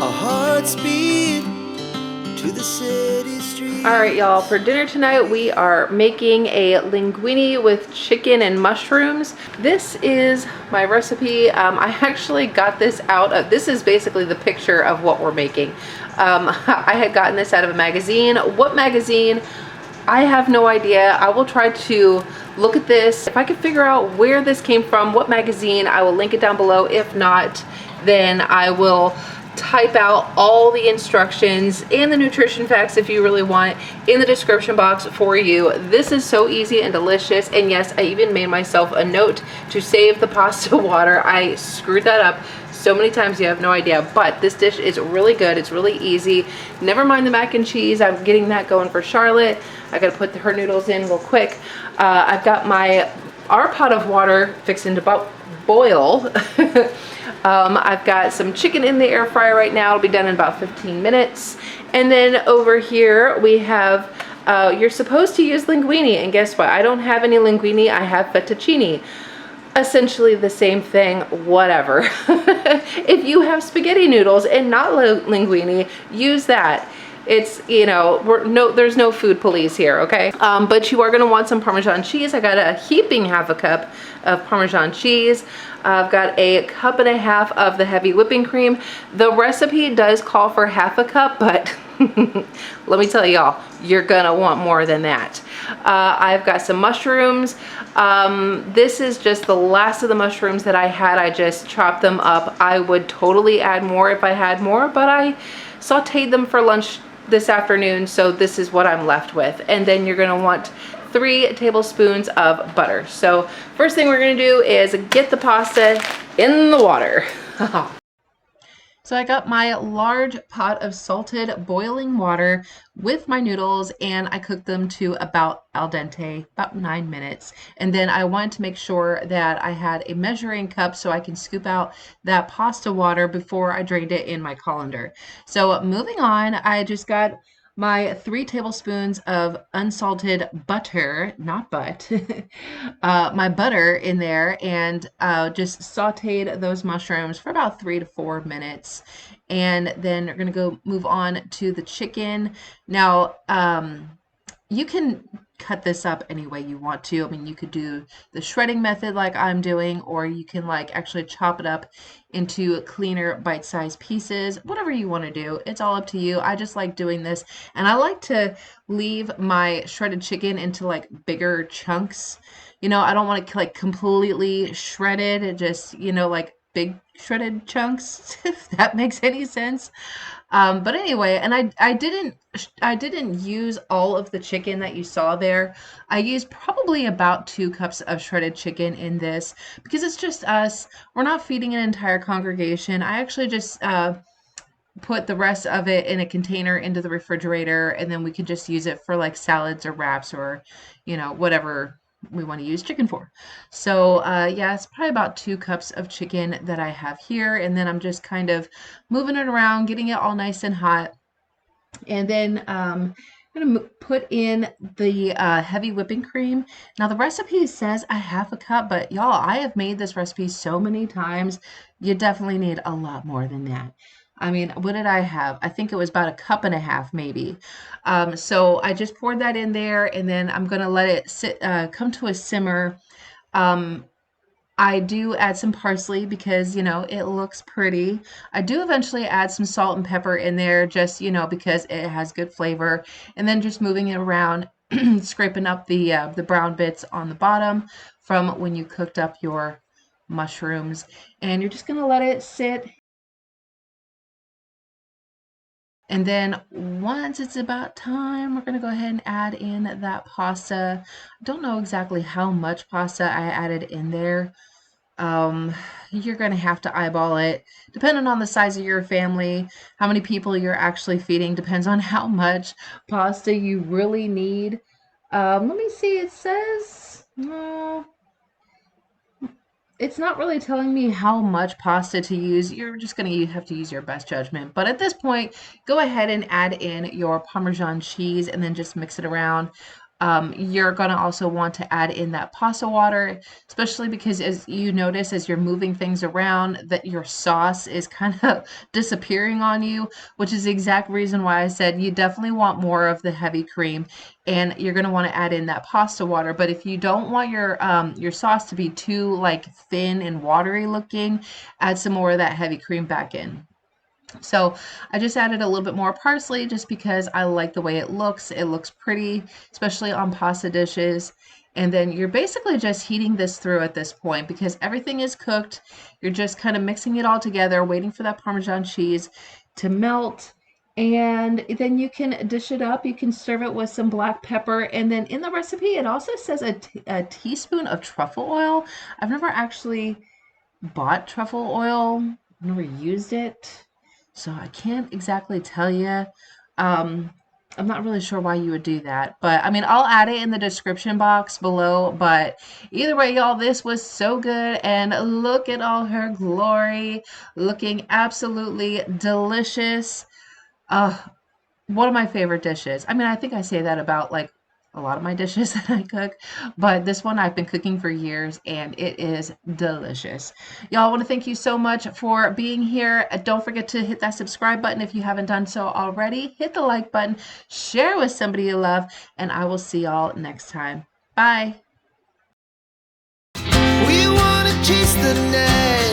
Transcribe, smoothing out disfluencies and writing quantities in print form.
Our hearts beat to the city streets. All right, y'all, for dinner tonight, we are making a linguine with chicken and mushrooms. This is my recipe. I actually got this out of, this is basically the picture of what we're making. I had gotten this out of a magazine. What magazine? I have no idea. I will try to look at this. If I can figure out where this came from, what magazine, I will link it down below. If not, then I will type out all the instructions and the nutrition facts, if you really want, in the description box for you. This is so easy and delicious. And yes, I even made myself a note to save the pasta water. I screwed that up so many times you have no idea, but this dish is really good. It's really easy. Never mind the mac and cheese. I'm getting that going for Charlotte. I gotta put her noodles in real quick. I've got our pot of water fixing to boil. I've got some chicken in the air fryer right now. It'll be done in about 15 minutes. And then over here we have, you're supposed to use linguine, and guess what? I don't have any linguine, I have fettuccine. Essentially the same thing, whatever. If you have spaghetti noodles and not linguine, use that. It's, you know, there's no food police here, okay? But you are gonna want some Parmesan cheese. I got a heaping half a cup of Parmesan cheese. I've got a cup and a half of the heavy whipping cream. The recipe does call for half a cup, but let me tell y'all, you're gonna want more than that. I've got some mushrooms. This is just the last of the mushrooms that I had. I just chopped them up. I would totally add more if I had more, but I sauteed them for lunch this afternoon, so this is what I'm left with. And then you're gonna want 3 tablespoons of butter. So first thing we're gonna do is get the pasta in the water. So I got my large pot of salted boiling water with my noodles, and I cooked them to about al dente, about 9 minutes. And then I wanted to make sure that I had a measuring cup so I can scoop out that pasta water before I drained it in my colander. So moving on, I just got my 3 tablespoons of unsalted butter, not my butter in there, and just sauteed those mushrooms for about 3 to 4 minutes. And then we're gonna go move on to the chicken. Now, you can cut this up any way you want to. I mean, you could do the shredding method like I'm doing, or you can like actually chop it up into cleaner bite-sized pieces. Whatever you want to do, it's all up to you. I just like doing this, and I like to leave my shredded chicken into like bigger chunks. You know, I don't want it like completely shredded. It just, you know, like big shredded chunks, if that makes any sense. But anyway, and I didn't use all of the chicken that you saw there. I used probably about 2 cups of shredded chicken in this because it's just us. We're not feeding an entire congregation. I actually just put the rest of it in a container into the refrigerator, and then we can just use it for like salads or wraps or, you know, whatever we want to use chicken for. So yeah, it's probably about 2 cups of chicken that I have here, and then I'm just kind of moving it around, getting it all nice and hot. And then I'm gonna put in the heavy whipping cream. Now the recipe says a half a cup, but y'all, I have made this recipe so many times, you definitely need a lot more than that. I mean, what did I have? I think it was about a cup and a half, maybe. So I just poured that in there, and then I'm gonna let it sit, come to a simmer. I do add some parsley because, you know, it looks pretty. I do eventually add some salt and pepper in there, just, you know, because it has good flavor. And then just moving it around, scraping up the brown bits on the bottom from when you cooked up your mushrooms. And you're just gonna let it sit. And then once it's about time, we're gonna go ahead and add in that pasta. I don't know exactly how much pasta I added in there. You're gonna have to eyeball it. Depending on the size of your family, how many people you're actually feeding, depends on how much pasta you really need. Let me see, it says, it's not really telling me how much pasta to use. You're just going to have to use your best judgment. But at this point, go ahead and add in your Parmesan cheese and then just mix it around. You're going to also want to add in that pasta water, especially because as you notice, as you're moving things around, that your sauce is kind of disappearing on you, which is the exact reason why I said you definitely want more of the heavy cream, and you're going to want to add in that pasta water. But if you don't want your sauce to be too like thin and watery looking, add some more of that heavy cream back in. So I just added a little bit more parsley just because I like the way it looks. It looks pretty, especially on pasta dishes. And then you're basically just heating this through at this point because everything is cooked. You're just kind of mixing it all together, waiting for that Parmesan cheese to melt. And then you can dish it up. You can serve it with some black pepper. And then in the recipe, it also says a teaspoon of truffle oil. I've never actually bought truffle oil, I've never used it. So I can't exactly tell you. Um, I'm not really sure why you would do that, but I mean, I'll add it in the description box below. But either way, y'all, this was so good. And look at all her glory, looking absolutely delicious. Uh, One of my favorite dishes. I mean, I think I say that about like a lot of my dishes that I cook, but this one I've been cooking for years and it is delicious. Y'all, I want to thank you so much for being here. Don't forget to hit that subscribe button if you haven't done so already. Hit the like button, share with somebody you love, and I will see y'all next time. Bye. We wanna chase the night.